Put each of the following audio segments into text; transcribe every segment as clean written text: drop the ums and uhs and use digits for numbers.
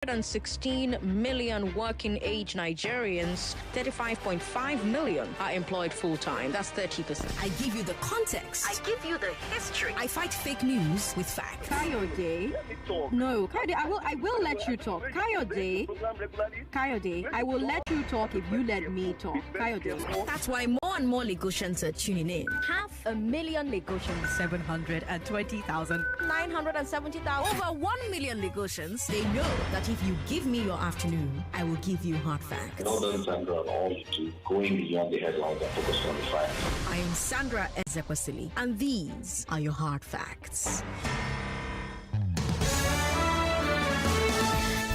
116 million working age Nigerians, 35.5 million are employed full-time. That's 30%. I give you the context. I give you the history. I fight fake news with facts. Kayode. No, Kayode, I will let you talk. Kayode, I will let you talk if you let me talk. Kayode. That's why more and more Lagosians are tuning in. 500,000 Lagosians. 720,000. 970,000. Over 1 million Lagosians, they know that if you give me your afternoon, I will give you hard facts. Well done, Sandra, on all you do, going beyond the headlines and focusing on the facts. I am Sandra Ezekwesili, and these are your hard facts.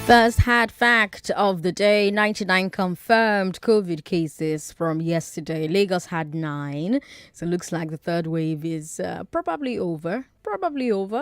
First hard fact of the day, 99 confirmed COVID cases from yesterday. Lagos had 9, so it looks like the third wave is probably over,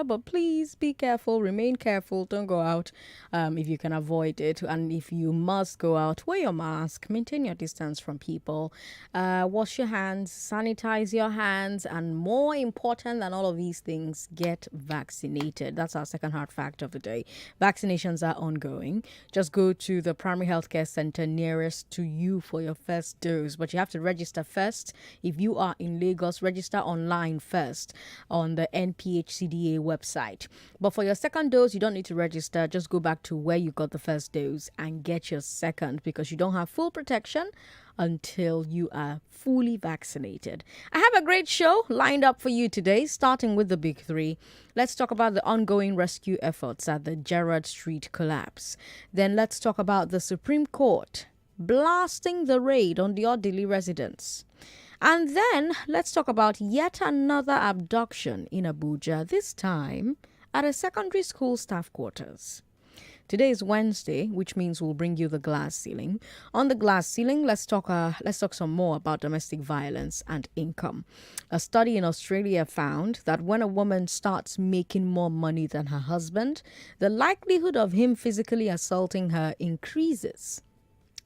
but please be careful, remain careful, don't go out if you can avoid it, and if you must go out, wear your mask, maintain your distance from people, wash your hands, sanitize your hands, and more important than all of these things, get vaccinated. That's our second hard fact of the day. Vaccinations are ongoing. Just go to the primary healthcare center nearest to you for your first dose, but you have to register first. If you are in Lagos, register online first on the NPHCDA website. But for your second dose, you don't need to register. Just go back to where you got the first dose and get your second, because you don't have full protection until you are fully vaccinated. I have a great show lined up for you today, starting with the big three. Let's talk about the ongoing rescue efforts at the Gerrard Street collapse. Then let's talk about the Supreme Court blasting the raid on the Odili residents. And then let's talk about yet another abduction in Abuja, this time at a secondary school staff quarters. Today is Wednesday, which means we'll bring you the glass ceiling. On the glass ceiling, let's talk some more about domestic violence and income. A study in Australia found that when a woman starts making more money than her husband, the likelihood of him physically assaulting her increases.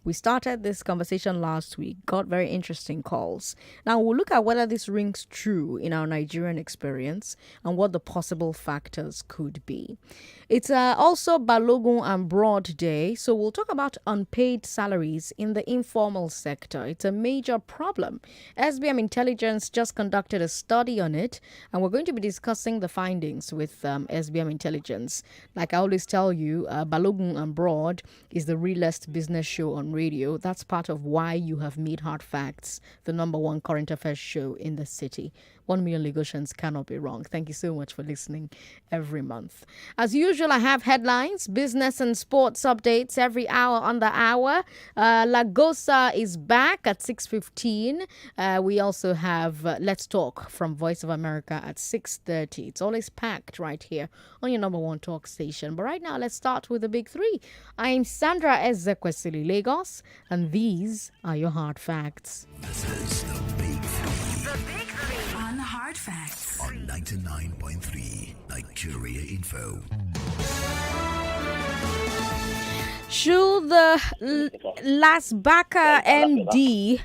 We started this conversation last week, got very interesting calls. Now we'll look at whether this rings true in our Nigerian experience and what the possible factors could be. It's also Balogun and Broad Day, so we'll talk about unpaid salaries in the informal sector. It's a major problem. SBM Intelligence just conducted a study on it, and we're going to be discussing the findings with SBM Intelligence. Like I always tell you, Balogun and Broad is the realest business show on radio. That's part of why you have made Hard Facts the number one current affairs show in the city. 1 million Lagosians cannot be wrong. Thank you so much for listening every month. As usual, I have headlines, business and sports updates every hour on the hour. Lagosa is back at 6:15. We also have Let's Talk from Voice of America at 6:30. It's always packed right here on your number one talk station. But right now, let's start with the big three. I'm Sandra Ezekwesili, Lagos, and these are your hard facts. This is the Big Three. The big three. On Hard Facts. On 99.3 Nigeria Info. Should the LASBCA MD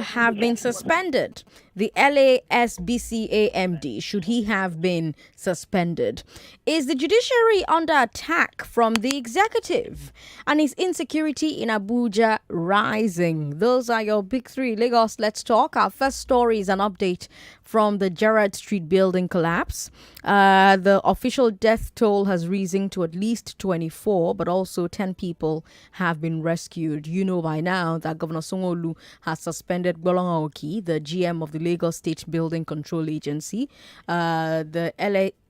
have been suspended? The LASBCA MD, should he have been suspended? Is the judiciary under attack from the executive? And is insecurity in Abuja rising? Those are your big three. Lagos, let's talk. Our first story is an update from the Gerrard Street building collapse. The official death toll has risen to at least 24, but also 10 people have been rescued. You know by now that Governor Sanwo-Olu has suspended Gbolonga Oki, the GM of the Lagos State Building Control Agency. The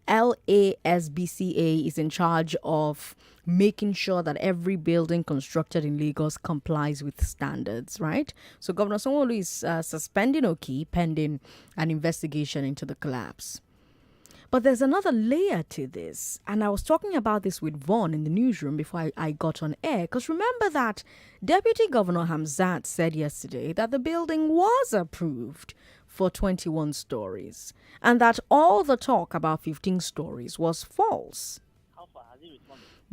LASBCA is in charge of making sure that every building constructed in Lagos complies with standards, right? So Governor Sanwo-Olu is suspending Oki pending an investigation into the collapse. But there's another layer to this, and I was talking about this with Vaughn in the newsroom before I got on air, because remember that Deputy Governor Hamzat said yesterday that the building was approved for 21 stories, and that all the talk about 15 stories was false.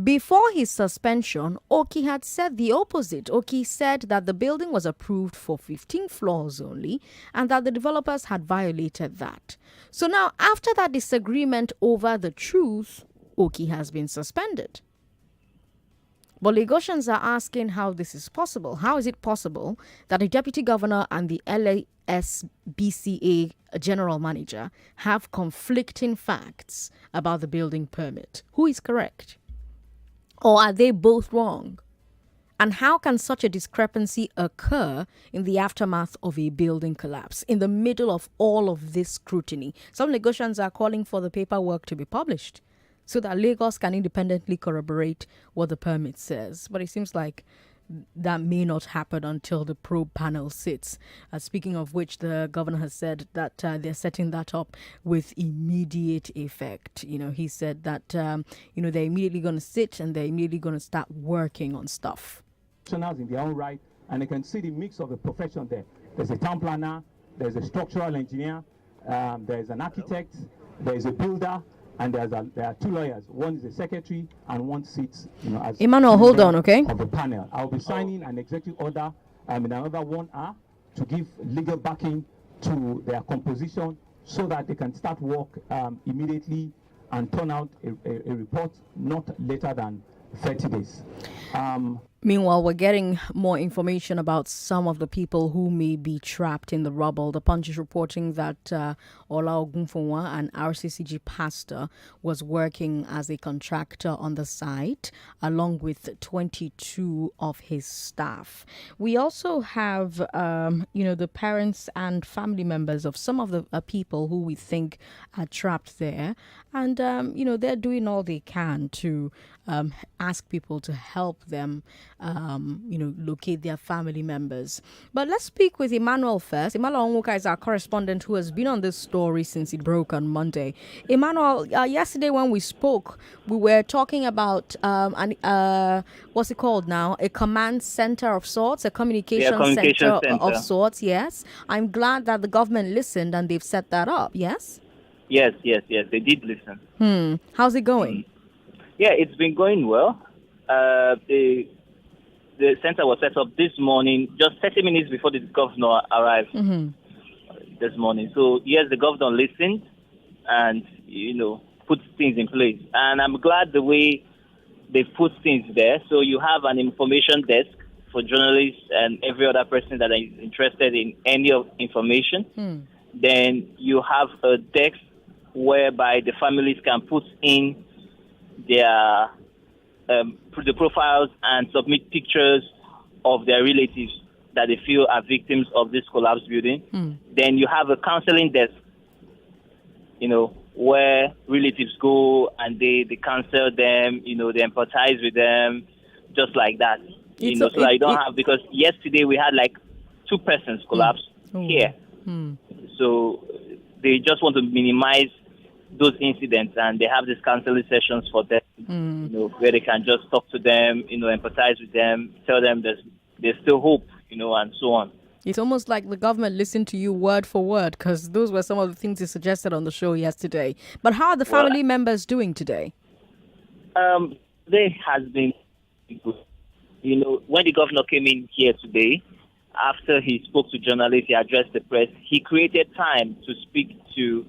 Before his suspension, Oki had said the opposite. Oki said that the building was approved for 15 floors only and that the developers had violated that. So now, after that disagreement over the truth, Oki has been suspended. But Lagosians are asking how this is possible. How is it possible that the deputy governor and the LASBCA general manager have conflicting facts about the building permit? Who is correct? Or are they both wrong? And how can such a discrepancy occur in the aftermath of a building collapse, in the middle of all of this scrutiny? Some Lagosians are calling for the paperwork to be published so that Lagos can independently corroborate what the permit says. But it seems like that may not happen until the probe panel sits. Speaking of which, the governor has said that they're setting that up with immediate effect. He said that, they're immediately going to sit and they're immediately going to start working on stuff. Professionals in their own right, and you can see the mix of the profession there. There's a town planner, there's a structural engineer, there's an architect, there's a builder, and there are two lawyers. One is a secretary, and one sits, as Emmanuel, hold on, okay? Of the panel. I'll be signing an executive order in another 1 hour to give legal backing to their composition so that they can start work immediately and turn out a report not later than 30 days. Meanwhile, we're getting more information about some of the people who may be trapped in the rubble. The Punch is reporting that Ola Ogunfunwa, an RCCG pastor, was working as a contractor on the site along with 22 of his staff. We also have, the parents and family members of some of the people who we think are trapped there. And, they're doing all they can to ask people to help them, locate their family members. But let's speak with Emmanuel first. Emmanuel Onwuka is our correspondent who has been on this story since it broke on Monday. Emmanuel, yesterday when we spoke, we were talking about what's it called now? A command center of sorts, a communication center of sorts. Yes, I'm glad that the government listened and they've set that up. Yes. Yes, they did listen. How's it going? Yeah, it's been going well. The center was set up this morning, just 30 minutes before the governor arrived this morning. So, yes, the governor listened and, put things in place. And I'm glad the way they put things there. So you have an information desk for journalists and every other person that is interested in any of information. Then you have a desk whereby the families can put in their the profiles and submit pictures of their relatives that they feel are victims of this collapsed building. Then you have a counseling desk, where relatives go and they counsel them, they empathize with them, just like that. So I don't have, because yesterday we had like 2 persons collapse here. So they just want to minimize those incidents, and they have these counseling sessions for them, where they can just talk to them, empathize with them, tell them there's still hope, and so on. It's almost like the government listened to you word for word, because those were some of the things you suggested on the show yesterday. But how are the family members doing today? They has been good. When the governor came in here today, after he spoke to journalists, he addressed the press, he created time to speak to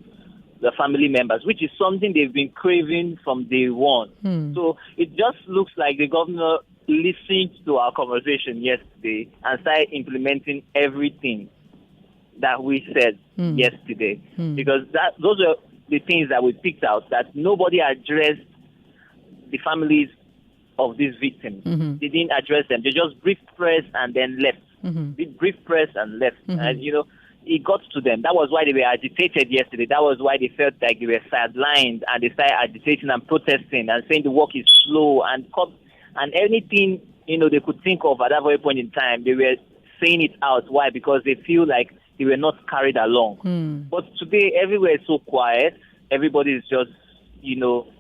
the family members, which is something they've been craving from day one. So it just looks like the governor listened to our conversation yesterday and started implementing everything that we said yesterday. Because those are the things that we picked out, that nobody addressed the families of these victims. They didn't address them. They just briefed press and then left. They briefed press and left. And, it got to them. That was why they were agitated yesterday. That was why they felt like they were sidelined, and they started agitating and protesting and saying the work is slow and anything they could think of at that very point in time. They were saying it out. Why? Because they feel like they were not carried along. But today everywhere is so quiet. Everybody is just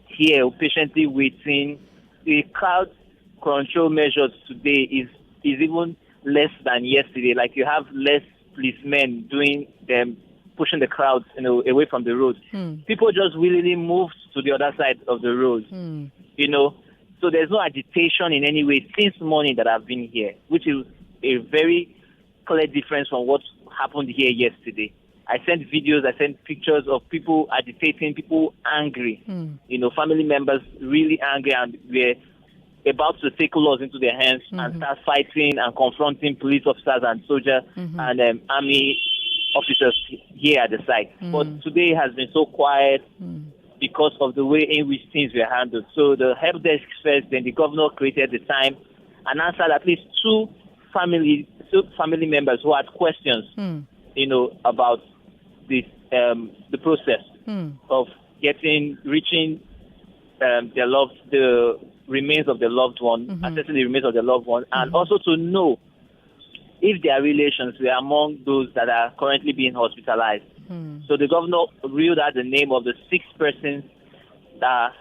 here patiently waiting. The crowd control measures today is even less than yesterday. Like you have less policemen pushing the crowds away from the road. People just willingly moved to the other side of the road. So there's no agitation in any way since morning that I've been here, which is a very clear difference from what happened here yesterday. I sent videos, I sent pictures of people agitating, people angry, family members really angry, and we're about to take laws into their hands and start fighting and confronting police officers and soldiers and army officers here at the site. But today has been so quiet because of the way in which things were handled. So the help desk first, then the governor created the time and answered at least two family members who had questions, about this the process of reaching the remains of the loved one, assessing the remains of the loved one, and also to know if their relations were among those that are currently being hospitalized. So the governor revealed out the name of the 6 persons that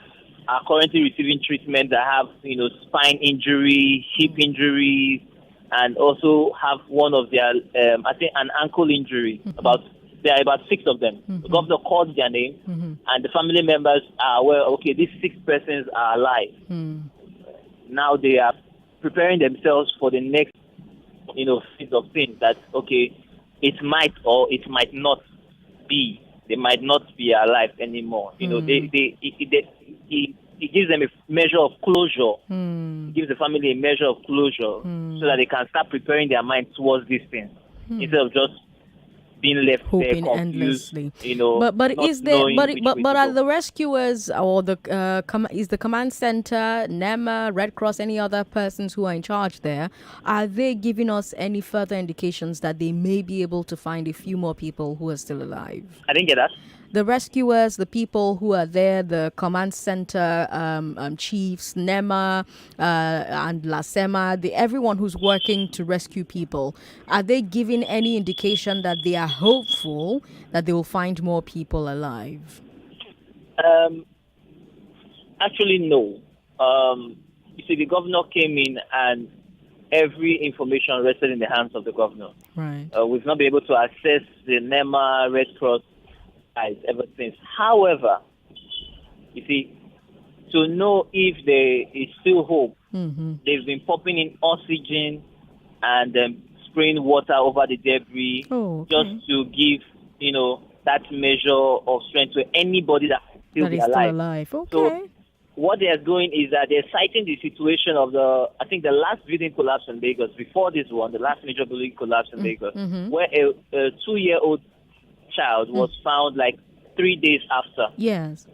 are currently receiving treatment that have, spine injury, hip injury, and also have one of their, I think, an ankle injury. There are about 6 of them. The governor called their name, and the family members are aware, okay, these 6 persons are alive. Now they are preparing themselves for the next, phase of things that, okay, it might or it might not be. They might not be alive anymore. It gives them a measure of closure. It gives the family a measure of closure so that they can start preparing their mind towards these things instead of just being left hoping there confused, endlessly. But are the rescuers or is the command center, NEMA, Red Cross, any other persons who are in charge there, are they giving us any further indications that they may be able to find a few more people who are still alive? I didn't get that. The rescuers, the people who are there, the command center chiefs, NEMA and LASBCA, everyone who's working to rescue people, are they giving any indication that they are hopeful that they will find more people alive? Actually, no. You see, the governor came in and every information rested in the hands of the governor. Right. We've not been able to access the NEMA, Red Cross, ever since. However, you see, to know if there is still hope, they've been popping in oxygen and spraying water over the debris just to give, that measure of strength to anybody that still be alive. Okay. So what they are doing is that they're citing the situation of the last building collapse in Lagos, before this one, the last major building collapse in Lagos, where a 2-year-old child was found like 3 days after. Yes.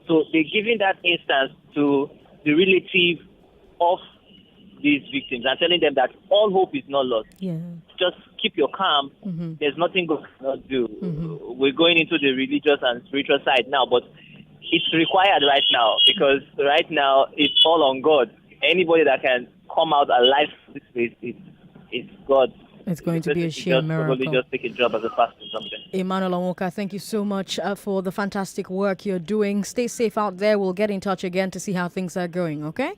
So they're giving that instance to the relative of these victims and telling them that all hope is not lost. Yeah. Just keep your calm. There's nothing God cannot do. We're going into the religious and spiritual side now, but it's required right now because right now it's all on God. Anybody that can come out alive from this place, it's God. It's going to be a sheer miracle. Probably just take a job as a pastor or something. Emmanuel Onwoka, thank you so much for the fantastic work you're doing. Stay safe out there. We'll get in touch again to see how things are going, okay?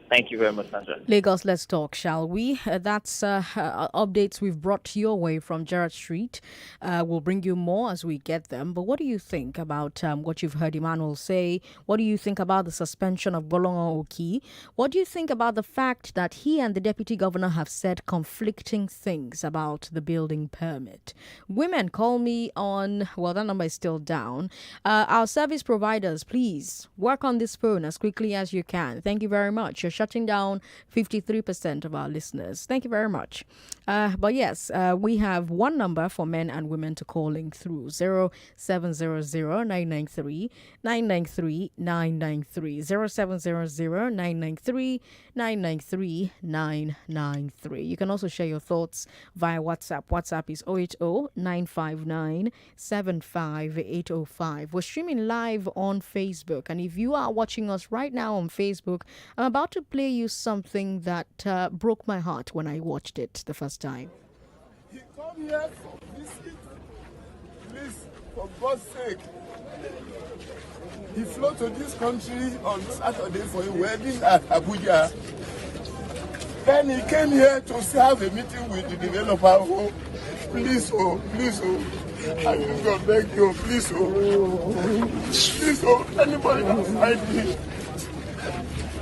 Thank you very much, Sandra. Lagos, let's talk, shall we? That's updates we've brought your way from Gerrard Street. We'll bring you more as we get them. But what do you think about what you've heard Emmanuel say? What do you think about the suspension of Bolongo Oki? What do you think about the fact that he and the deputy governor have said conflicting things about the building permit? Women, call me on, well, that number is still down. Our service providers, please work on this phone as quickly as you can. Thank you very much. You're shutting down 53% of our listeners. Thank you very much. But yes, we have one number for men and women to calling through 0700-993-993 993 0700-993-993 993. You can also share your thoughts via WhatsApp. WhatsApp is 080-959-75805. We're streaming live on Facebook, and if you are watching us right now on Facebook, I'm about to play you something that broke my heart when I watched it the first time. He come here for visit. Please, for God's sake. He flew to this country on Saturday for a wedding at Abuja. Then he came here to have a meeting with the developer. Oh, please, I will go beg you, please,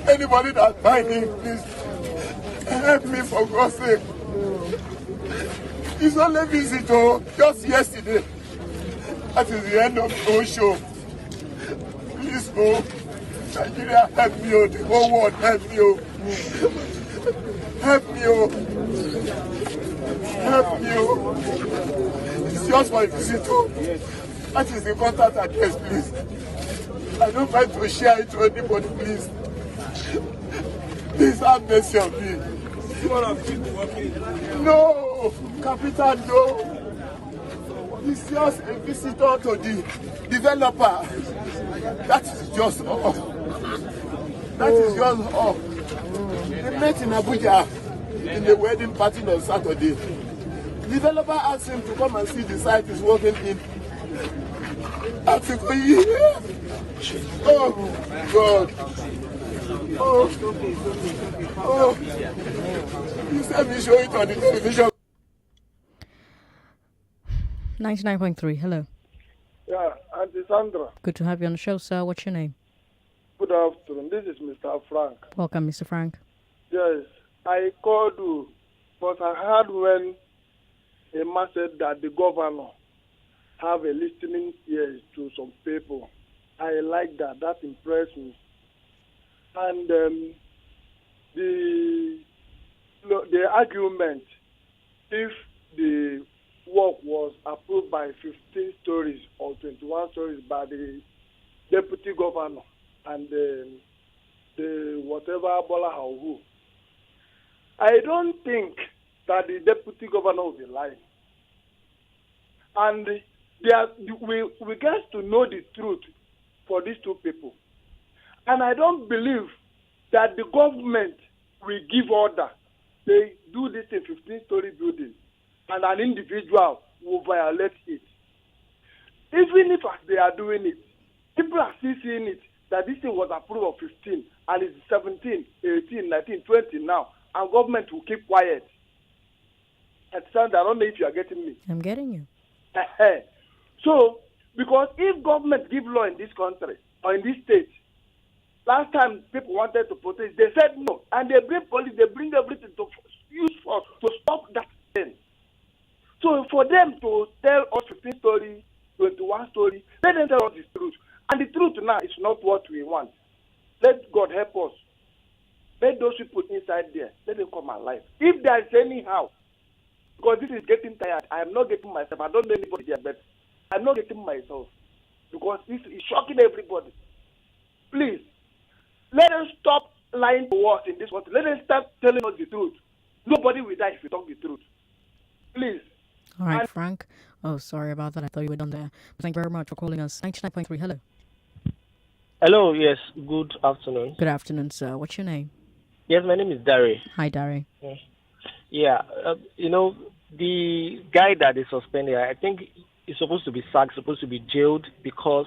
anybody that find him, please, help me for God's sake. It's only visit, just yesterday. That is the end of the whole show. Please, Nigeria, help me, the whole world, help me. Help me, oh. Help me, oh. It's just my visitor. That is the contact address, please. I don't mind to share it to anybody, please. Please have mercy on me. No, Capitan, no. It's just a visitor to the developer. That is just all. That is just all. They met in Abuja in the wedding party on Saturday. The developer asked him to come and see the site he's working in. After a year. Oh, God. Oh, you said me show it on the television. 99.3, hello. Yeah, Auntie Sandra. Good to have you on the show, sir. What's your name? Good afternoon. This is Mr. Frank. Welcome, Mr. Frank. Yes, I called you because I heard when a man said that the governor have a listening ear to some people. I like that. That impressed me. And the argument, if the work was approved by 15 stories or 21 stories by the deputy governor and the whatever Bola Hauhu, I don't think that the deputy governor will be lying. And we get to know the truth for these two people. And I don't believe that the government will give order. They do this in 15-story building, and an individual will violate it. Even if as they are doing it, people are still seeing it, that this thing was approved of 15, and it's 17, 18, 19, 20 now, and government will keep quiet. And Sandra, I don't know if you are getting me. I'm getting you. So, because if government give law in this country, or in this state, last time people wanted to protest, they said no. And they bring police, they bring everything to use force to stop that thing. So for them to tell us 15 story, 21 story, let them tell us the truth. And the truth now is not what we want. Let God help us. Let those people inside there, let them come alive. If there is anyhow, because this is getting tired, I am not getting myself. I don't know anybody there, but I'm not getting myself. Because this is shocking everybody. Please, let us stop lying to us in this country. Let us start telling us the truth. Nobody will die if we talk the truth. Please. All right, Frank. Oh, sorry about that. I thought you were done there. Thank you very much for calling us. 99.3, hello. Hello, yes. Good afternoon. Good afternoon, sir. What's your name? Yes, my name is Dari. Hi, Dari. Yeah, the guy that is suspended, I think is supposed to be sacked, supposed to be jailed because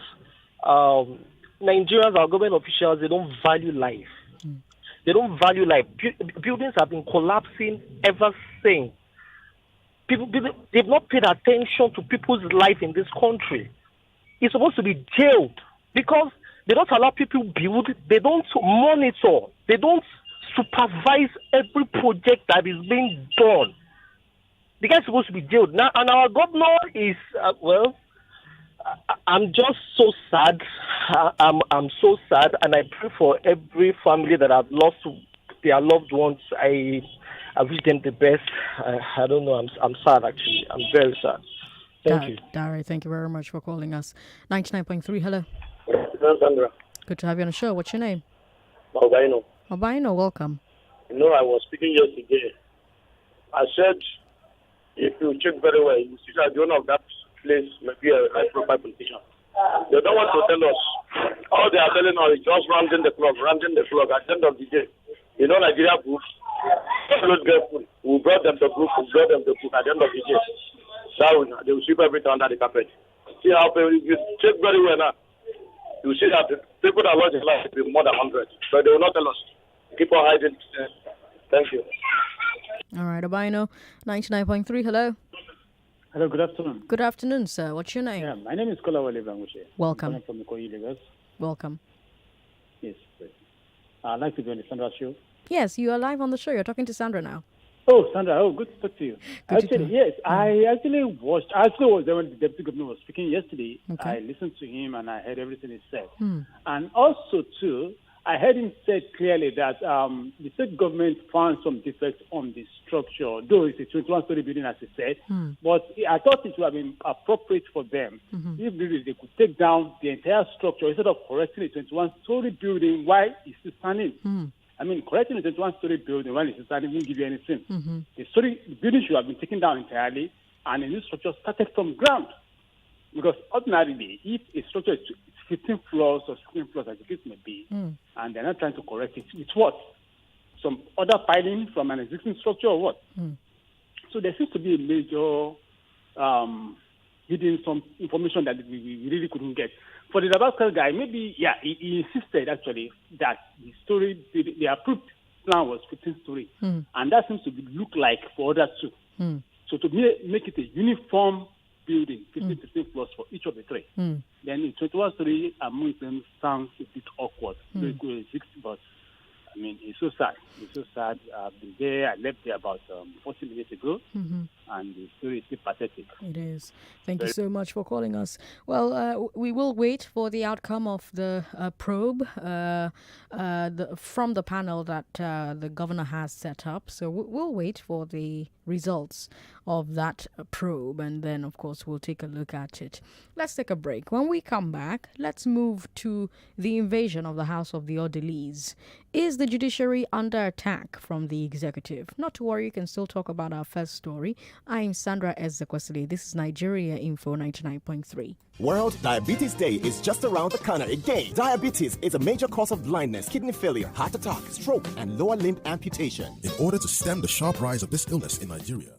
Nigerians, our government officials, they don't value life. They don't value life. Buildings have been collapsing ever since. People, they've not paid attention to people's life in this country. He's supposed to be jailed because they don't allow people build. They don't monitor. They don't supervise every project that is being done. The guy's supposed to be jailed now, and our governor is I'm just so sad. I'm so sad, and I pray for every family that have lost their loved ones. I wish them the best. I don't know. I'm sad actually. I'm very sad. Thank you, Dari. Thank you very much for calling us. 99.3. Hello. Hello, Sandra. Good to have you on the show. What's your name? Obaino. Obaino, welcome. You know, I was speaking yesterday. I said, if you check very well, you see that the owner of that place may be a high-profile politician. They don't want to tell us. All they are telling us is just rounding the clock. At the end of the day, you know, Nigeria books. We brought them the book. At the end of the day, they will sweep everything under the carpet. See how you check very well now. You see that the people that lost their life will be more than 100, but they will not tell us. Keep on hiding. Thank you. All right, Albino, 99.3, hello. Hello, good afternoon. Good afternoon, sir. What's your name? Yeah, my name is Kolawole Bangushe. Welcome. I'm from Ikoyi, Lagos. Welcome. Yes, please. I'd like to be on the Sandra show. Yes, you are live on the show. You're talking to Sandra now. Oh, Sandra. Oh, good to talk to you. Yes, Yeah. I actually was there when the deputy governor was speaking yesterday. Okay. I listened to him and I heard everything he said. Hmm. And also, too, I heard him say clearly that the state government found some defects on the structure, though it's a 21-story building, as he said. But I thought it would have been appropriate for them if they could take down the entire structure instead of correcting a 21-story building while it's still standing. I mean, correcting a 21-story building while it's still standing won't give you anything. The building should have been taken down entirely, and a new structure started from ground. Because ordinarily, if a structure is 15 floors or 16 floors, as the case may be, and they're not trying to correct it, it's what? Some other piling from an existing structure or what? So there seems to be a major hidden some information that we really couldn't get. For the LASBCA guy, maybe, he insisted actually that the approved plan was 15 story. And that seems to look like for others too. So to make it a uniform building, 15 floors for each of the three. Then in 21 story, among them sounds a bit awkward. They coexist, but I mean, it's so sad. It's so sad. I've been there. I left there about 40 minutes ago, and the story is still pathetic. It is. Thank you so much for calling us. Well, we will wait for the outcome of the probe from the panel that the governor has set up. So we'll wait for the results of that probe, and then, of course, we'll take a look at it. Let's take a break. When we come back, let's move to the invasion of the House of the Orderlies. Is the judiciary under attack from the executive? Not to worry, you can still talk about our first story. I'm Sandra Ezekwesili. This is Nigeria Info 99.3. World Diabetes Day is just around the corner again. Diabetes is a major cause of blindness, kidney failure, heart attack, stroke, and lower limb amputation. In order to stem the sharp rise of this illness in Nigeria,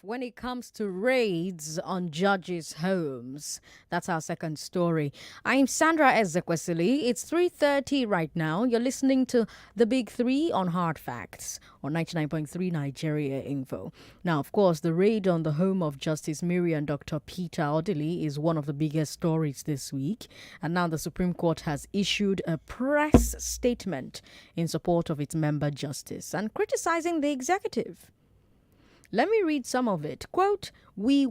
when it comes to raids on judges' homes. That's our second story. I'm Sandra Ezekwesili. It's 3:30 right now. You're listening to The Big Three on Hard Facts on 99.3 Nigeria Info. Now, of course, the raid on the home of Justice Mary and Dr. Peter Odili is one of the biggest stories this week. And now the Supreme Court has issued a press statement in support of its member justice and criticizing the executive. Let me read some of it. Quote, we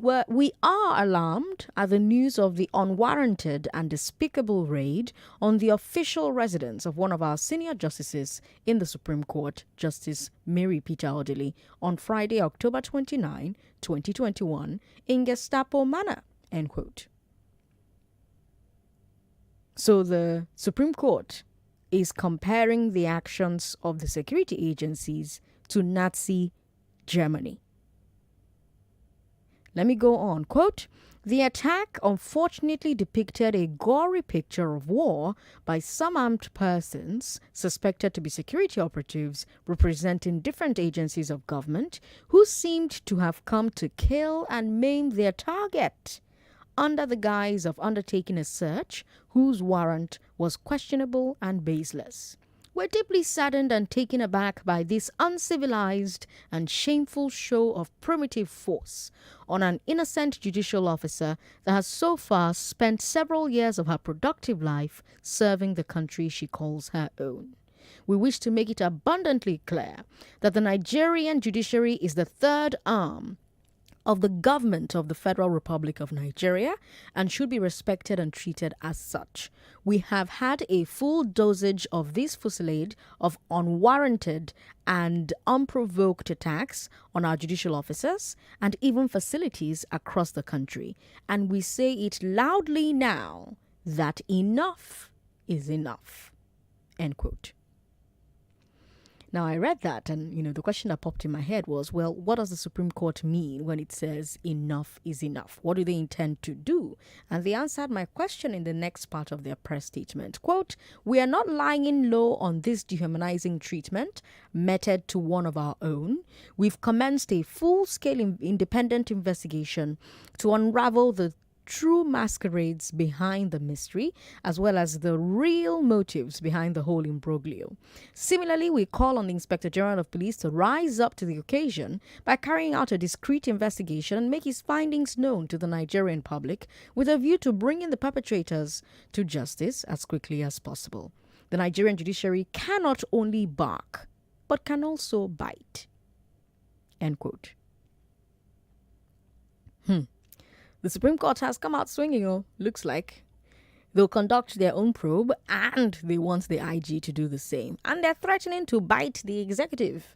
are alarmed at the news of the unwarranted and despicable raid on the official residence of one of our senior justices in the Supreme Court, Justice Mary Peter Odili, on Friday, October 29, 2021, in Gestapo Manor, end quote. So the Supreme Court is comparing the actions of the security agencies to Nazi Germany. Let me go on. Quote, the attack unfortunately depicted a gory picture of war by some armed persons suspected to be security operatives representing different agencies of government who seemed to have come to kill and maim their target under the guise of undertaking a search whose warrant was questionable and baseless. We're deeply saddened and taken aback by this uncivilized and shameful show of primitive force on an innocent judicial officer that has so far spent several years of her productive life serving the country she calls her own. We wish to make it abundantly clear that the Nigerian judiciary is the third arm of the government of the Federal Republic of Nigeria and should be respected and treated as such. We have had a full dosage of this fusillade of unwarranted and unprovoked attacks on our judicial officers and even facilities across the country. And we say it loudly now that enough is enough. End quote. Now, I read that and, the question that popped in my head was, well, what does the Supreme Court mean when it says enough is enough? What do they intend to do? And they answered my question in the next part of their press statement. Quote, we are not lying low on this dehumanizing treatment meted to one of our own. We've commenced a full-scale independent investigation to unravel the true masquerades behind the mystery, as well as the real motives behind the whole imbroglio. Similarly, we call on the Inspector General of Police to rise up to the occasion by carrying out a discreet investigation and make his findings known to the Nigerian public with a view to bringing the perpetrators to justice as quickly as possible. The Nigerian judiciary cannot only bark, but can also bite. End quote. The Supreme Court has come out swinging, looks like. They'll conduct their own probe and they want the IG to do the same. And they're threatening to bite the executive.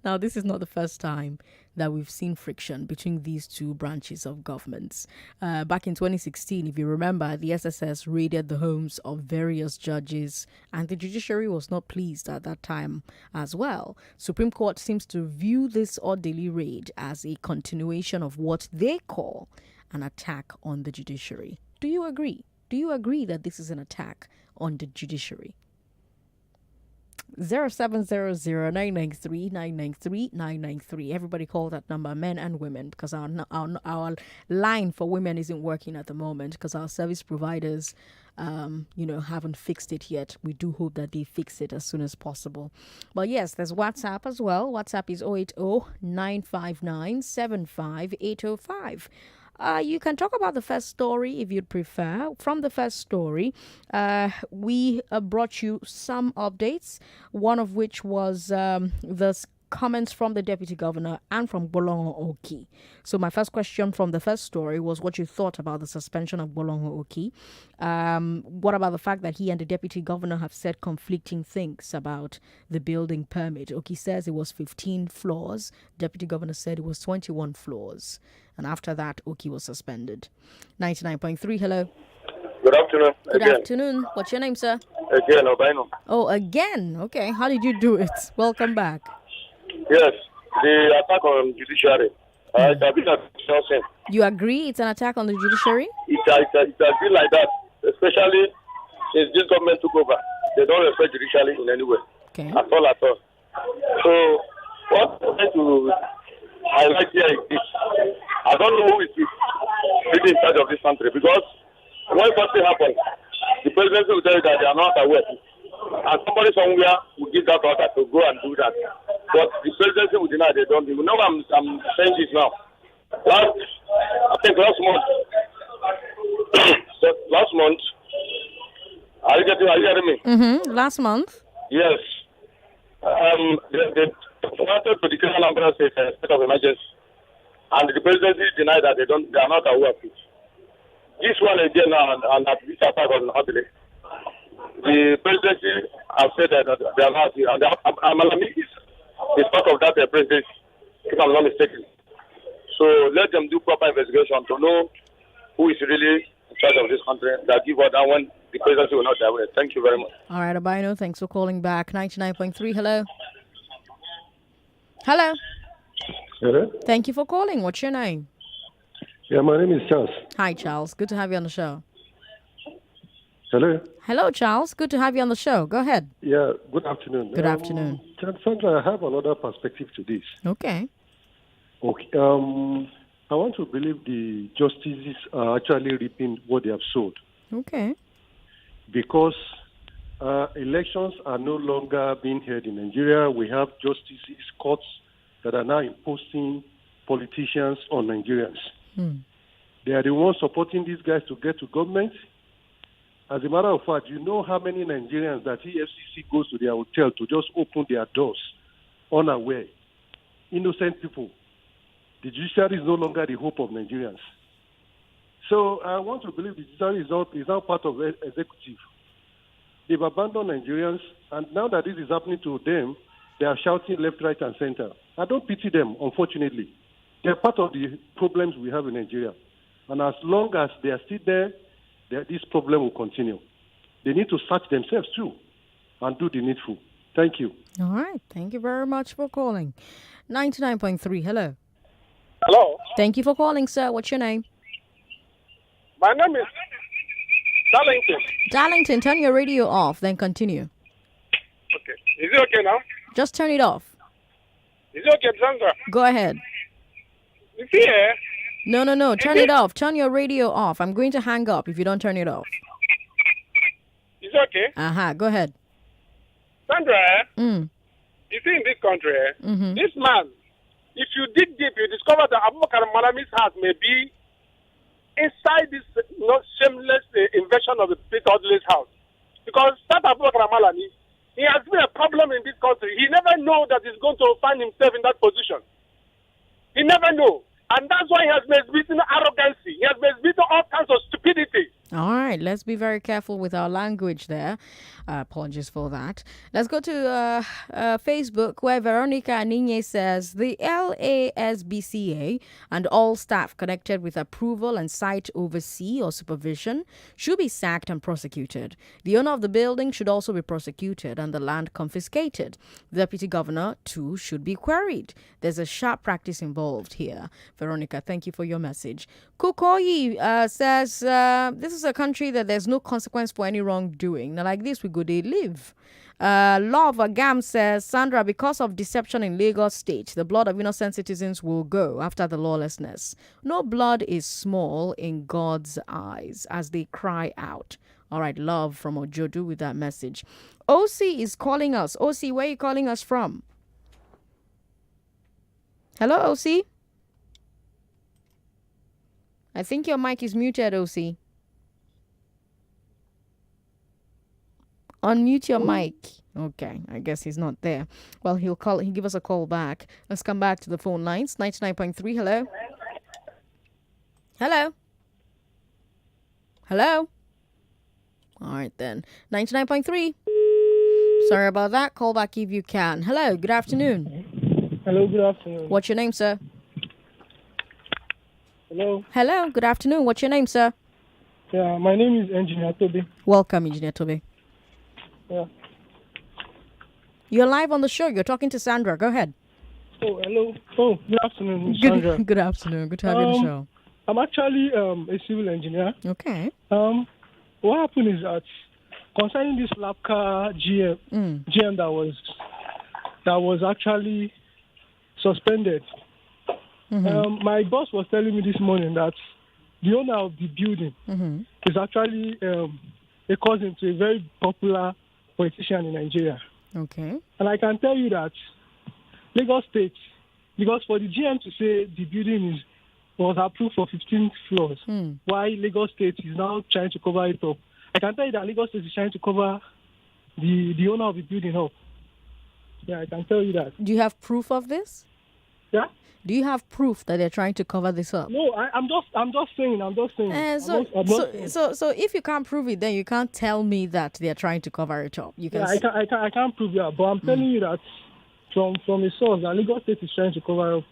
Now, this is not the first time that we've seen friction between these two branches of governments. Back in 2016, if you remember, the SSS raided the homes of various judges and the judiciary was not pleased at that time as well. Supreme Court seems to view this orderly raid as a continuation of what they call an attack on the judiciary. Do you agree? Do you agree that this is an attack on the judiciary? 0700-993-993-993. Everybody call that number, men and women, because our line for women isn't working at the moment because our service providers, haven't fixed it yet. We do hope that they fix it as soon as possible. But yes, there's WhatsApp as well. WhatsApp is 080-959-75805. You can talk about the first story if you'd prefer. From the first story, we brought you some updates, one of which was the comments from the Deputy Governor and from Bolongo Oki. So my first question from the first story was what you thought about the suspension of Bolongo Oki. What about the fact that he and the Deputy Governor have said conflicting things about the building permit? Oki says it was 15 floors. Deputy Governor said it was 21 floors. And after that, Oki was suspended. 99.3, hello. Good afternoon. Good afternoon. What's your name, sir? Again, Obino. Oh, again. Okay. How did you do it? Welcome back. Yes, the attack on judiciary. It has been a nonsense. You agree it's an attack on the judiciary? It has been like that, especially since this government took over. They don't respect judiciary in any way. Okay. At all. So, what I'm trying to highlight here is this. I don't know who is really in charge of this country because when something happens, the presidency will tell you that they are not aware. And somebody somewhere will give that order to go and do that. But the presidency will deny they don't. You know I'm saying this now. Last month. Are you getting me? Mm-hmm. Last month? Yes. They wanted to declare Anambra State a state of emergency. And the presidency denied that they are not aware of it. This one again and this attack on Odile. The presidency has said that they are not, and Amalami is part of that presidency, if I'm not mistaken. So let them do proper investigation to know who is really in charge of this country, that give order when the presidency will not be aware. Thank you very much. All right, Abino, thanks for calling back. 99.3, hello. Hello. Hello? Thank you for calling. What's your name? Yeah, my name is Charles. Hi, Charles. Good to have you on the show. Hello? Hello, Charles. Good to have you on the show. Go ahead. Yeah, good afternoon. Good afternoon. Sandra, I have another perspective to this. Okay. Okay. I want to believe the justices are actually reaping what they have sowed. Okay. Because elections are no longer being held in Nigeria. We have justices, courts that are now imposing politicians on Nigerians. They are the ones supporting these guys to get to government. As a matter of fact, you know how many Nigerians that EFCC goes to their hotel to just open their doors unaware. Innocent people. The judiciary is no longer the hope of Nigerians. So I want to believe the judiciary is now part of the executive. They've abandoned Nigerians, and now that this is happening to them, they are shouting left, right, and center. I don't pity them, unfortunately. They're part of the problems we have in Nigeria. And as long as they are still there, this problem will continue. They need to search themselves too and do the needful. Thank you. All right. Thank you very much for calling. 99.3. Hello. Hello. Thank you for calling, sir. What's your name? My name is Darlington. Darlington, turn your radio off, then continue. Okay. Is it okay now? Just turn it off. Is it okay, Sandra? Go ahead. You see here? No. Turn it off. Turn your radio off. I'm going to hang up if you don't turn it off. Is it okay? Go ahead. Sandra, you see in this country, this man, if you dig deep, you discover that Abubakar Malami's house may be inside this shameless invasion of the Peter Odle's house. Because that Abubakar Malami, he has been a problem in this country. He never know that he's going to find himself in that position. He never know. And that's why he has been exhibiting arrogancy. He has been exhibiting all kinds of stupidity. All right, let's be very careful with our language there. Apologies for that. Let's go to Facebook, where Veronica Aninye says, the LASBCA and all staff connected with approval and site oversee or supervision should be sacked and prosecuted. The owner of the building should also be prosecuted and the land confiscated. The deputy governor, too, should be queried. There's a sharp practice involved here. Veronica, thank you for your message. Kukoyi says, this is a country that there's no consequence for any wrongdoing. Now, like this, we go, they live. Love Agam says, Sandra, because of deception in Lagos State, the blood of innocent citizens will go after the lawlessness. No blood is small in God's eyes as they cry out. All right, Love from Ojodu with that message. OC is calling us. OC, where are you calling us from? Hello, OC? I think your mic is muted, OC. Unmute your mic. Okay, I guess he's not there. Well, he'll give us a call back. Let's come back to the phone lines. 99.3, hello? Hello? Hello? All right, then. 99.3. Sorry about that. Call back if you can. Hello, good afternoon. Hello, good afternoon. What's your name, sir? Hello. Hello, good afternoon. What's your name, sir? Yeah, my name is Engineer Toby. Welcome, Engineer Toby. Yeah. You're live on the show. You're talking to Sandra. Go ahead. Oh, hello. Oh, good afternoon, Sandra. Good afternoon. Good to have you on the show. I'm actually a civil engineer. Okay. What happened is that concerning this LASBCA GM that was actually suspended. My boss was telling me this morning that the owner of the building is actually a cousin to a very popular politician in Nigeria. Okay. And I can tell you that Lagos State, because for the GM to say the building was approved for 15 floors, while Lagos State is now trying to cover it up, I can tell you that Lagos State is trying to cover the owner of the building up. Yeah, I can tell you that. Do you have proof of this? Yeah. Do you have proof that they're trying to cover this up? No, I'm just saying. So if you can't prove it, then you can't tell me that they're trying to cover it up. You can. Yeah, I can't prove that, but I'm telling you that from a source that Lagos State is trying to cover up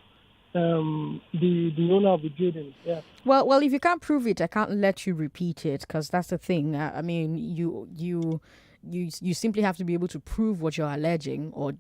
the owner of the building. Yeah. Well, if you can't prove it, I can't let you repeat it because that's the thing. I mean, you simply have to be able to prove what you're alleging, or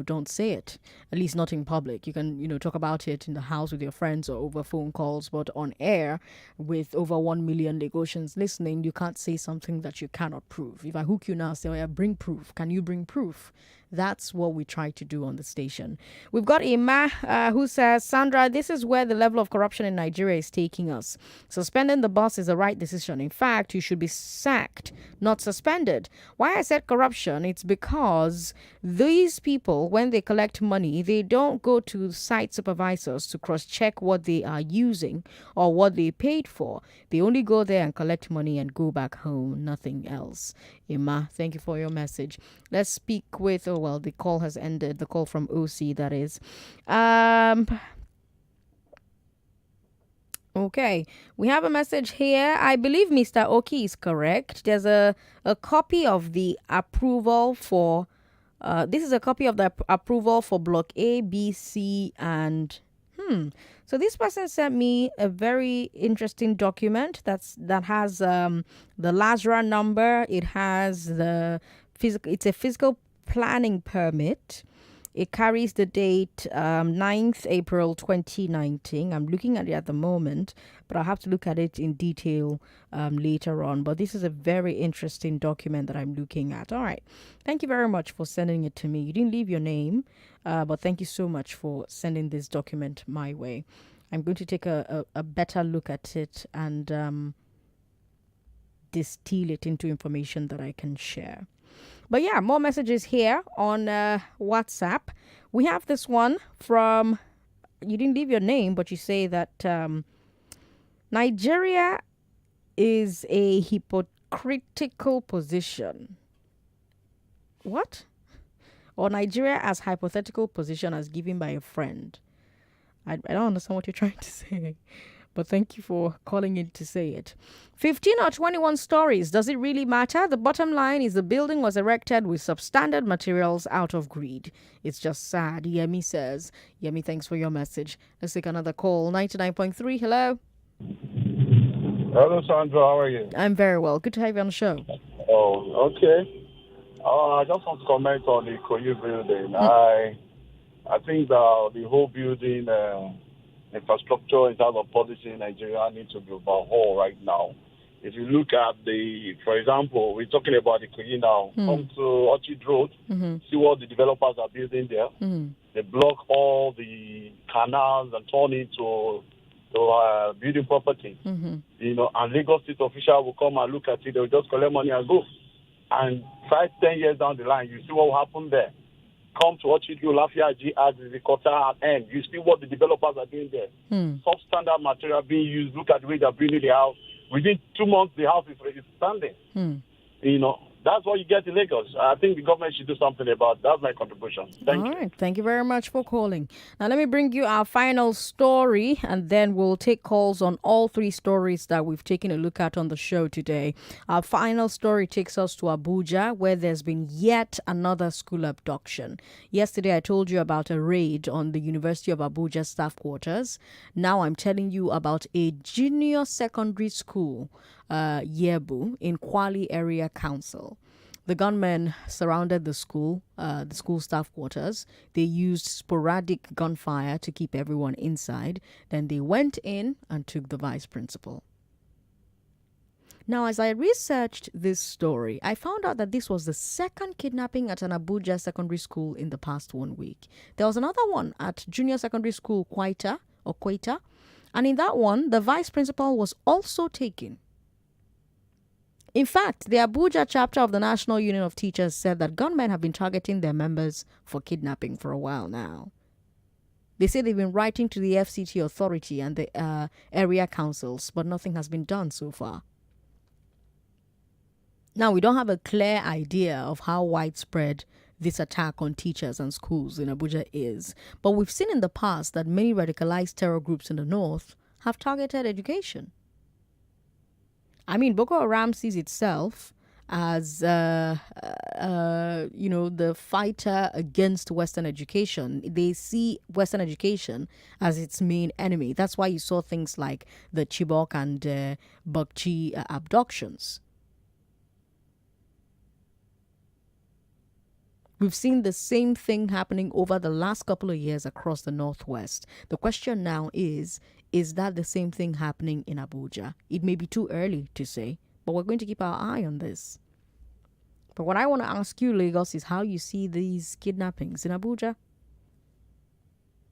don't say it, at least not in public. You can talk about it in the house with your friends or over phone calls, but on air with over 1 million Lagosians listening, you can't say something that you cannot prove. If I hook you now, say, bring proof. Can you bring proof? That's what we try to do on the station. We've got Ima who says, Sandra, this is where the level of corruption in Nigeria is taking us. Suspending the boss is the right decision. In fact, you should be sacked, not suspended. Why I said corruption, it's because these people, when they collect money, they don't go to site supervisors to cross-check what they are using or what they paid for. They only go there and collect money and go back home, nothing else. Ima, thank you for your message. Let's speak with, the call has ended. The call from OC, that is. Okay, we have a message here. I believe Mr. Oki is correct. There's a copy of the approval for, this is a copy of the approval for Block A, B, C, and So this person sent me a very interesting document that has the LASBCA number. It has it's a physical planning permit. It carries the date 9th April 2019. I'm looking at it at the moment, but I'll have to look at it in detail later on. But this is a very interesting document that I'm looking at. All right. Thank you very much for sending it to me. You didn't leave your name, but thank you so much for sending this document my way. I'm going to take a better look at it and distill it into information that I can share. But yeah, more messages here on WhatsApp. We have this one from, you didn't leave your name, but you say that Nigeria is a hypocritical position. What? Or Nigeria as hypothetical position as given by a friend. I don't understand what you're trying to say. But thank you for calling in to say it. 15 or 21 stories. Does it really matter? The bottom line is the building was erected with substandard materials out of greed. It's just sad. Yemi says. Yemi, thanks for your message. Let's take another call. 99.3. Hello. Hello, Sandra. How are you? I'm very well. Good to have you on the show. Oh, okay. I just want to comment on the Koyu building. I think that the whole building infrastructure in terms of policy in Nigeria needs to be overhauled right now. If you look at for example, we're talking about the Kogi now. Come to Orchard Road, see what the developers are building there. They block all the canals and turn it to building property. And Lagos State officials will come and look at it. They'll just collect money and go. And 5-10 years down the line, you see what will happen there. Come to Orchard Road, Lafiaji as the quarter at end. You see what the developers are doing there. Substandard material being used. Look at the way they're building the house. Within 2 months, the house is standing. That's what you get in Lagos. I think the government should do something about it. That's my contribution. Thank you. All right. Thank you very much for calling. Now, let me bring you our final story, and then we'll take calls on all three stories that we've taken a look at on the show today. Our final story takes us to Abuja, where there's been yet another school abduction. Yesterday, I told you about a raid on the University of Abuja staff quarters. Now, I'm telling you about a junior secondary school Yebu in Kwali Area Council. The gunmen surrounded the school staff quarters. They used sporadic gunfire to keep everyone inside. Then they went in and took the vice principal. Now, as I researched this story, I found out that this was the second kidnapping at an Abuja secondary school in the past 1 week. There was another one at junior secondary school Kwaita, and in that one, the vice principal was also taken. In fact, the Abuja chapter of the National Union of Teachers said that gunmen have been targeting their members for kidnapping for a while now. They say they've been writing to the FCT authority and the area councils, but nothing has been done so far. Now, we don't have a clear idea of how widespread this attack on teachers and schools in Abuja is, but we've seen in the past that many radicalized terror groups in the north have targeted education. I mean, Boko Haram sees itself as, the fighter against Western education. They see Western education as its main enemy. That's why you saw things like the Chibok and Bukchi abductions. We've seen the same thing happening over the last couple of years across the Northwest. The question now is that the same thing happening in Abuja? It may be too early to say, but we're going to keep our eye on this. But what I want to ask you, Lagos, is how you see these kidnappings in Abuja.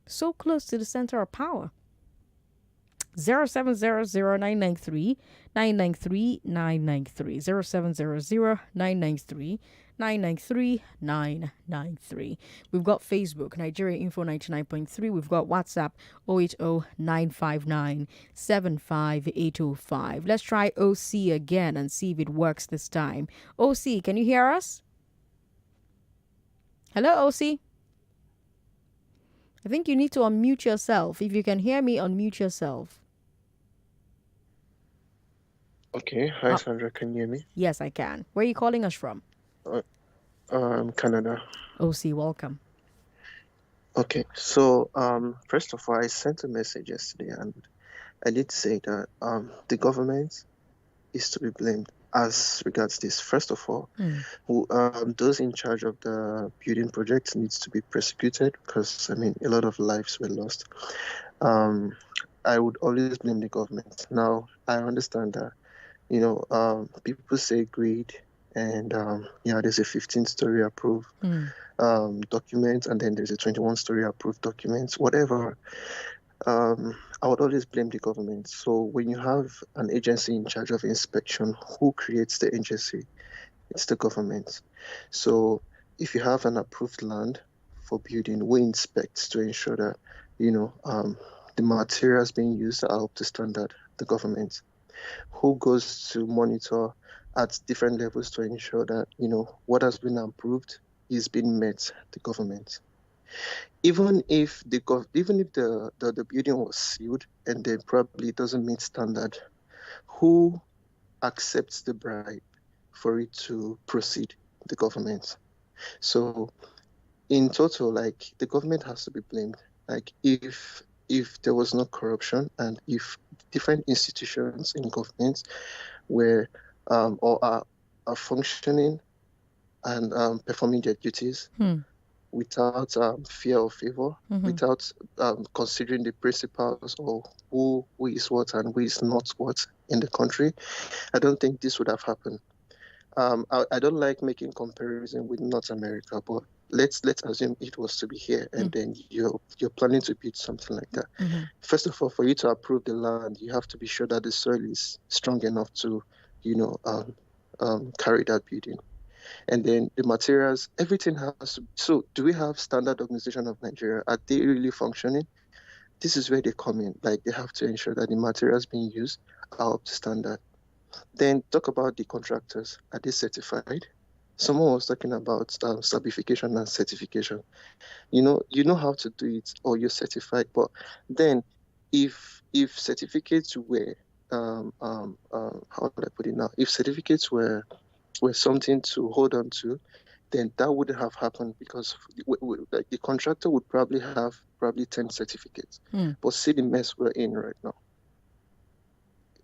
So close to the center of power. 0700-993-993-993. 0700-993-993. We've got Facebook, Nigeria Info 99.3. We've got WhatsApp, 080-959-75805. Let's try OC again and see if it works this time. OC, can you hear us? Hello, OC? I think you need to unmute yourself. If you can hear me, unmute yourself. Okay. Hi, Sandra. Can you hear me? Yes, I can. Where are you calling us from? Canada. OC, welcome. Okay. So, first of all, I sent a message yesterday, and I did say that the government is to be blamed as regards this. First of all, those in charge of the building project needs to be prosecuted because, a lot of lives were lost. I would always blame the government. Now, I understand that, people say greed, and there's a 15-story approved document, and then there's a 21-story approved document, whatever. I would always blame the government. So when you have an agency in charge of inspection, who creates the agency? It's the government. So if you have an approved land for building, we inspect to ensure that, the materials being used are up to standard, the government. Who goes to monitor at different levels to ensure that, what has been approved is being met, the government. Even if the building was sealed and then probably doesn't meet standard, who accepts the bribe for it to proceed? The government. So in total, the government has to be blamed. If there was no corruption and if different institutions in government were or are functioning and performing their duties without fear or favor, without considering the principles or who is what and who is not what in the country, I don't think this would have happened. I don't like making comparison with North America, but let's assume it was to be here, and then you're planning to build something like that. First of all, for you to approve the land, you have to be sure that the soil is strong enough to, carry that building. And then the materials, everything has to. So, do we have Standard Organization of Nigeria? Are they really functioning? This is where they come in. They have to ensure that the materials being used are up to standard. Then talk about the contractors. Are they certified? Someone was talking about certification and certification. You know how to do it, or you're certified. But then, if certificates were how would I put it now? If certificates were something to hold on to, then that wouldn't have happened because the contractor would probably have 10 certificates. But see the mess we're in right now.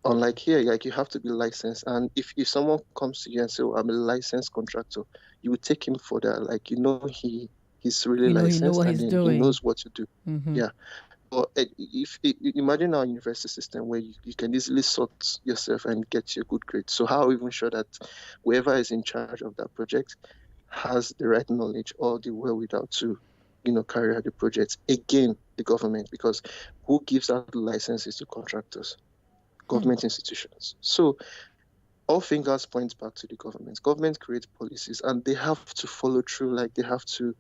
Unlike here, you have to be licensed, and if someone comes to you and say, "I'm a licensed contractor," you would take him for that. He's really licensed and he knows what to do. Yeah. But if imagine our university system where you can easily sort yourself and get your good grades. So how are we even sure that whoever is in charge of that project has the right knowledge or the wherewithal to, carry out the project? Again, the government, because who gives out the licenses to contractors? Government institutions. So all fingers point back to the government. Government creates policies and they have to follow through, they have to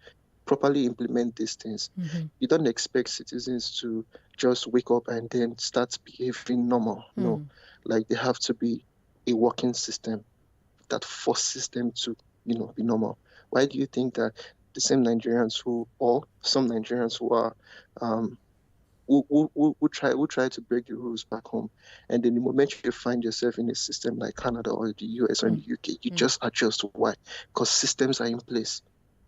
properly implement these things. You don't expect citizens to just wake up and then start behaving normal. No, they have to be a working system that forces them to, be normal. Why do you think that the same Nigerians or some Nigerians who are who try to break the rules back home, and then the moment you find yourself in a system like Canada or the US or the UK, you just adjust. Why? Because systems are in place.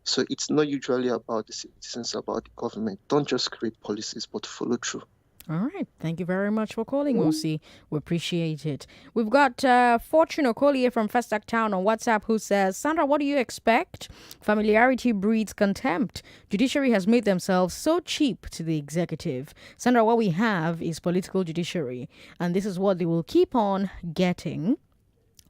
So it's not usually about the citizens, about the government. Don't just create policies, but follow through. All right. Thank you very much for calling, Osi. We appreciate it. We've got Fortune Okolie from Festac Town on WhatsApp who says, Sandra, what do you expect? Familiarity breeds contempt. Judiciary has made themselves so cheap to the executive. Sandra, what we have is political judiciary, and this is what they will keep on getting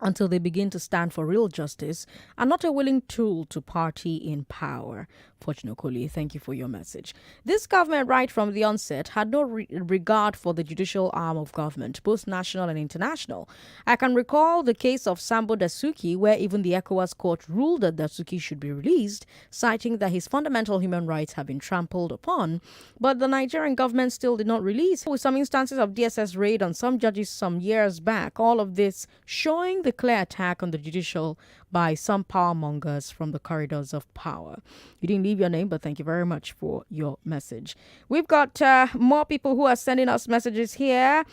until they begin to stand for real justice and not a willing tool to party in power. Fortune Okoli, thank you for your message. This government, right from the onset, had no regard for the judicial arm of government, both national and international. I can recall the case of Sambo Dasuki, where even the ECOWAS court ruled that Dasuki should be released, citing that his fundamental human rights have been trampled upon. But the Nigerian government still did not release, with some instances of DSS raid on some judges some years back. All of this showing the clear attack on the judicial by some power mongers from the corridors of power. You didn't leave your name, but thank you very much for your message. We've got more people who are sending us messages here.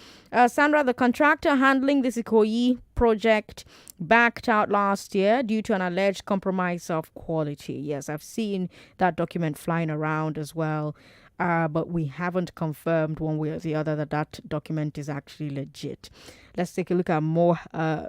Sandra, the contractor handling this Ikoyi project backed out last year due to an alleged compromise of quality. Yes, I've seen that document flying around as well. But we haven't confirmed one way or the other that that document is actually legit. Let's take a look at more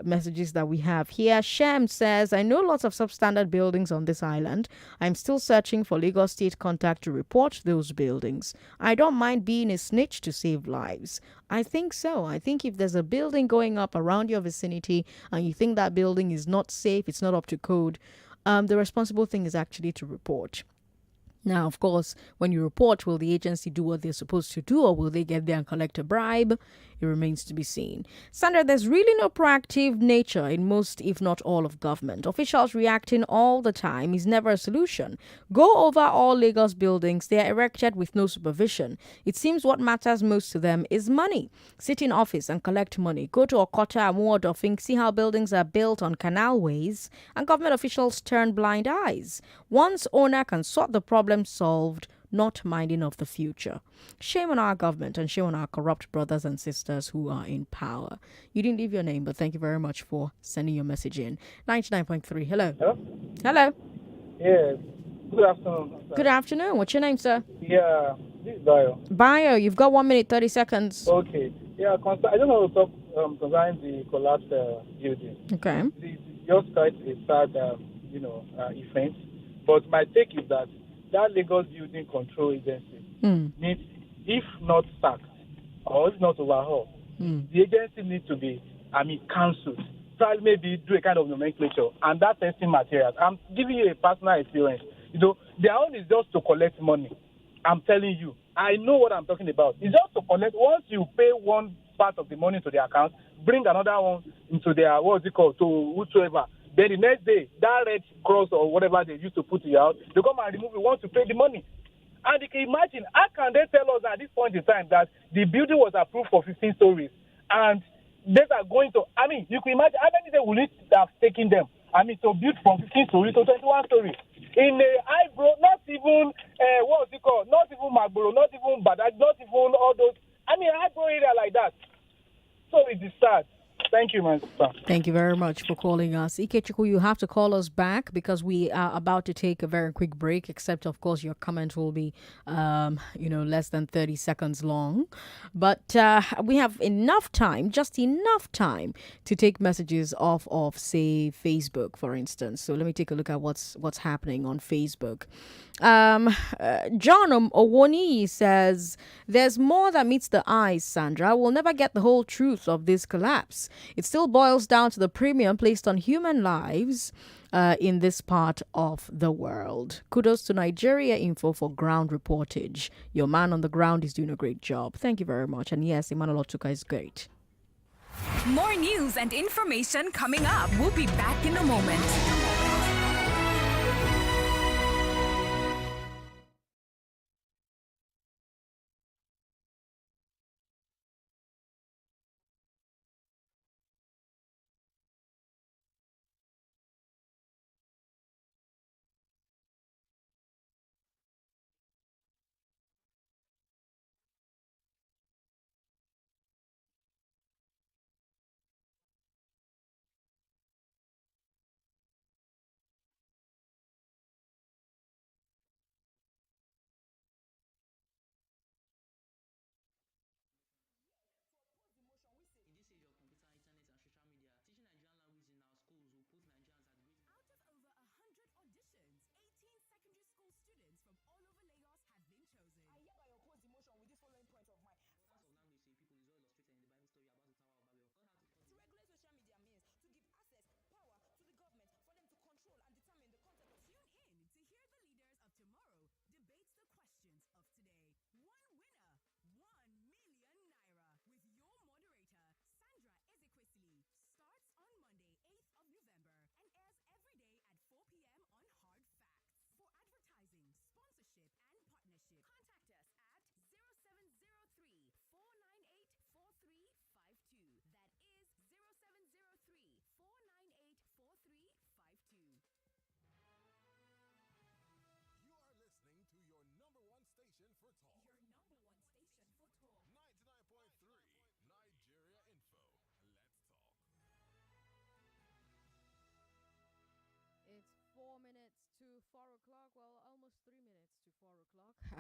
messages that we have here. Shem says, I know lots of substandard buildings on this island. I'm still searching for Lagos State contact to report those buildings. I don't mind being a snitch to save lives. I think so. I think if there's a building going up around your vicinity and you think that building is not safe, it's not up to code, the responsible thing is actually to report. Now, of course, when you report, will the agency do what they're supposed to do, or will they get there and collect a bribe? It remains to be seen. Sandra, there's really no proactive nature in most, if not all, of government. Officials reacting all the time is never a solution. Go over all Lagos buildings. They are erected with no supervision. It seems what matters most to them is money. Sit in office and collect money. Go to Okota and Wardofing, see how buildings are built on canalways, and government officials turn blind eyes. Once owner can sort the problem solved, not minding of the future. Shame on our government and shame on our corrupt brothers and sisters who are in power. You didn't leave your name, but thank you very much for sending your message in. 99.3. Hello. Hello? Hello. Yeah. Good afternoon. Sir. Good afternoon. What's your name, sir? Yeah, this is Bayo. Bayo, you've got 1 minute, 30 seconds. Okay. Yeah, I just want to talk concerning the collapsed building. Okay. It's just quite a sad, event. But my take is that Lagos Building Control Agency needs, if not sacked or if not overhauled, the agency needs to be, cancelled. Probably maybe do a kind of nomenclature and that testing materials. I'm giving you a personal experience. Their own is just to collect money. I'm telling you, I know what I'm talking about. It's just to collect. Once you pay one part of the money to their account, bring another one into their, to whosoever. Then the next day, that red cross or whatever they used to put you out, they come and remove it once you pay the money. And you can imagine, how can they tell us at this point in time that the building was approved for 15 stories and they are going to, you can imagine how many they will have taken them, to build from 15 stories to 21 stories. In a Ibro, not even, not even Magboro, not even Badak, not even all those, Ibro area like that. So it is sad. Thank you, my sister. Thank you very much for calling us. Ikechukwu, you have to call us back because we are about to take a very quick break, except, of course, your comment will be, less than 30 seconds long. But we have enough time, just enough time to take messages off of, say, Facebook, for instance. So let me take a look at what's happening on Facebook. John Owoni says, there's more that meets the eyes, Sandra. We'll never get the whole truth of this collapse. It still boils down to the premium placed on human lives in this part of the world. Kudos to Nigeria Info for ground reportage. Your man on the ground is doing a great job. Thank you very much. And yes, Emmanuel Otuka is great. More news and information coming up. We'll be back in a moment.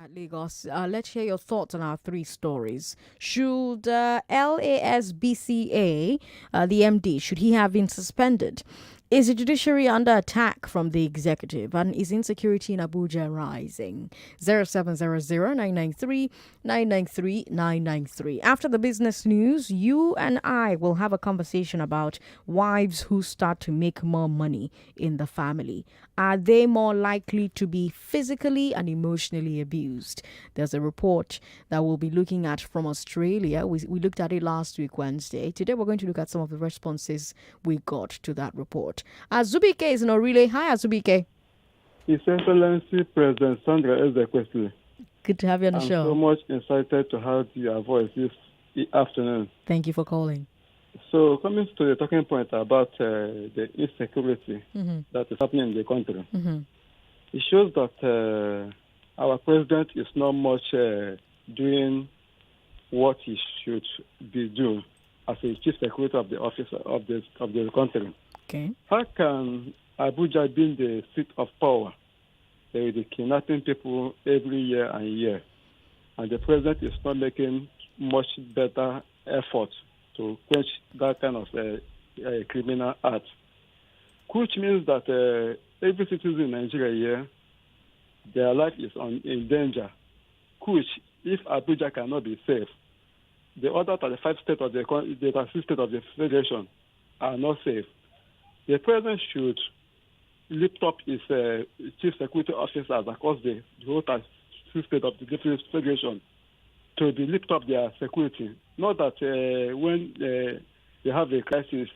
At Lagos. Let's hear your thoughts on our three stories. Should LASBCA, the MD, should he have been suspended? Is the judiciary under attack from the executive? And is insecurity in Abuja rising? 0700-993-993-993. After the business news, you and I will have a conversation about wives who start to make more money in the family. Are they more likely to be physically and emotionally abused? There's a report that we'll be looking at from Australia. We looked at it last week, Wednesday. Today, we're going to look at some of the responses we got to that report. Azubike is in Orile. Hi, Azubike. His Excellency President Sandra Ezekwesili. Good to have you on the show. I'm so much excited to have your voice this afternoon. Thank you for calling. So, coming to the talking point about the insecurity that is happening in the country, it shows that our president is not much doing what he should be doing as a chief secretary of the office of the country. Okay. How can Abuja be the seat of power? They will be kidnapping people every year and year, and the president is not making much better effort to quench that kind of criminal act, which means that every citizen in Nigeria here, their life is in danger, which, if Abuja cannot be safe, the other 35 states of the 36 states of the federation are not safe. The president should lift up his chief security officers across the whole 36 states of the federation to lift up their security. Not that when they have a crisis,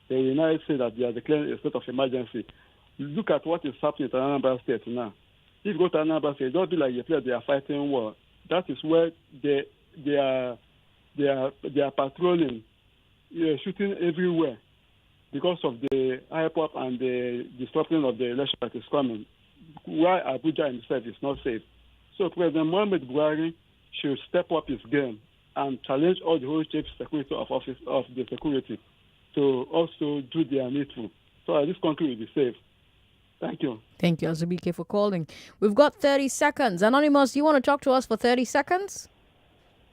the United States that they are declaring a state of emergency. Look at what is happening to Anambra State now. If you go to Anambra State, don't be like a place they are fighting war. That is where they are patrolling, shooting everywhere because of the hype-up and the disruption of the election that is coming. Why Abuja himself is not safe. So President Mohamed Buhari should step up his game and challenge all the whole chief security of office of the security to also do their needful. So this country will be safe. Thank you. Thank you, Azubike, for calling. We've got 30 seconds. Anonymous, you want to talk to us for 30 seconds?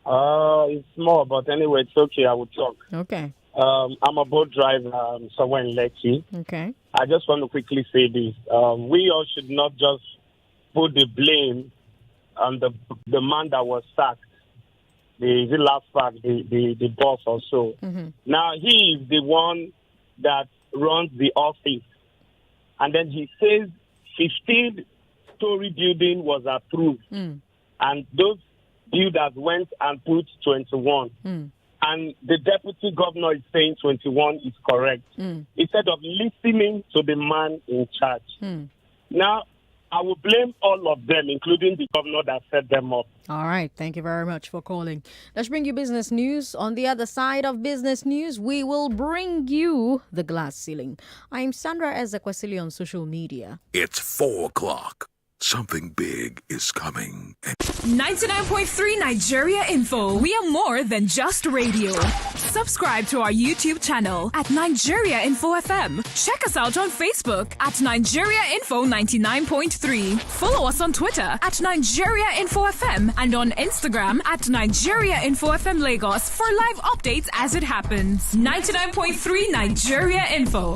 It's more, but anyway, it's okay. I will talk. Okay. I'm a boat driver somewhere in Lekki. Okay. I just want to quickly say this. We all should not just put the blame on the man that was sacked. The LASBCA, the boss or so. Now, he is the one that runs the office. And then he says 15-story building was approved. And those builders went and put 21. And the deputy governor is saying 21 is correct. Instead of listening to the man in charge. Now, I will blame all of them, including the governor that set them up. All right. Thank you very much for calling. Let's bring you business news. On the other side of business news, we will bring you the glass ceiling. I'm Sandra Ezekwesili on social media. It's 4 o'clock. Something big is coming. 99.3 Nigeria Info. We are more than just radio. Subscribe to our YouTube channel at Nigeria Info FM. Check us out on Facebook at Nigeria Info 99.3. Follow us on Twitter at Nigeria Info FM and on Instagram at Nigeria Info FM Lagos for live updates as it happens. 99.3 Nigeria Info.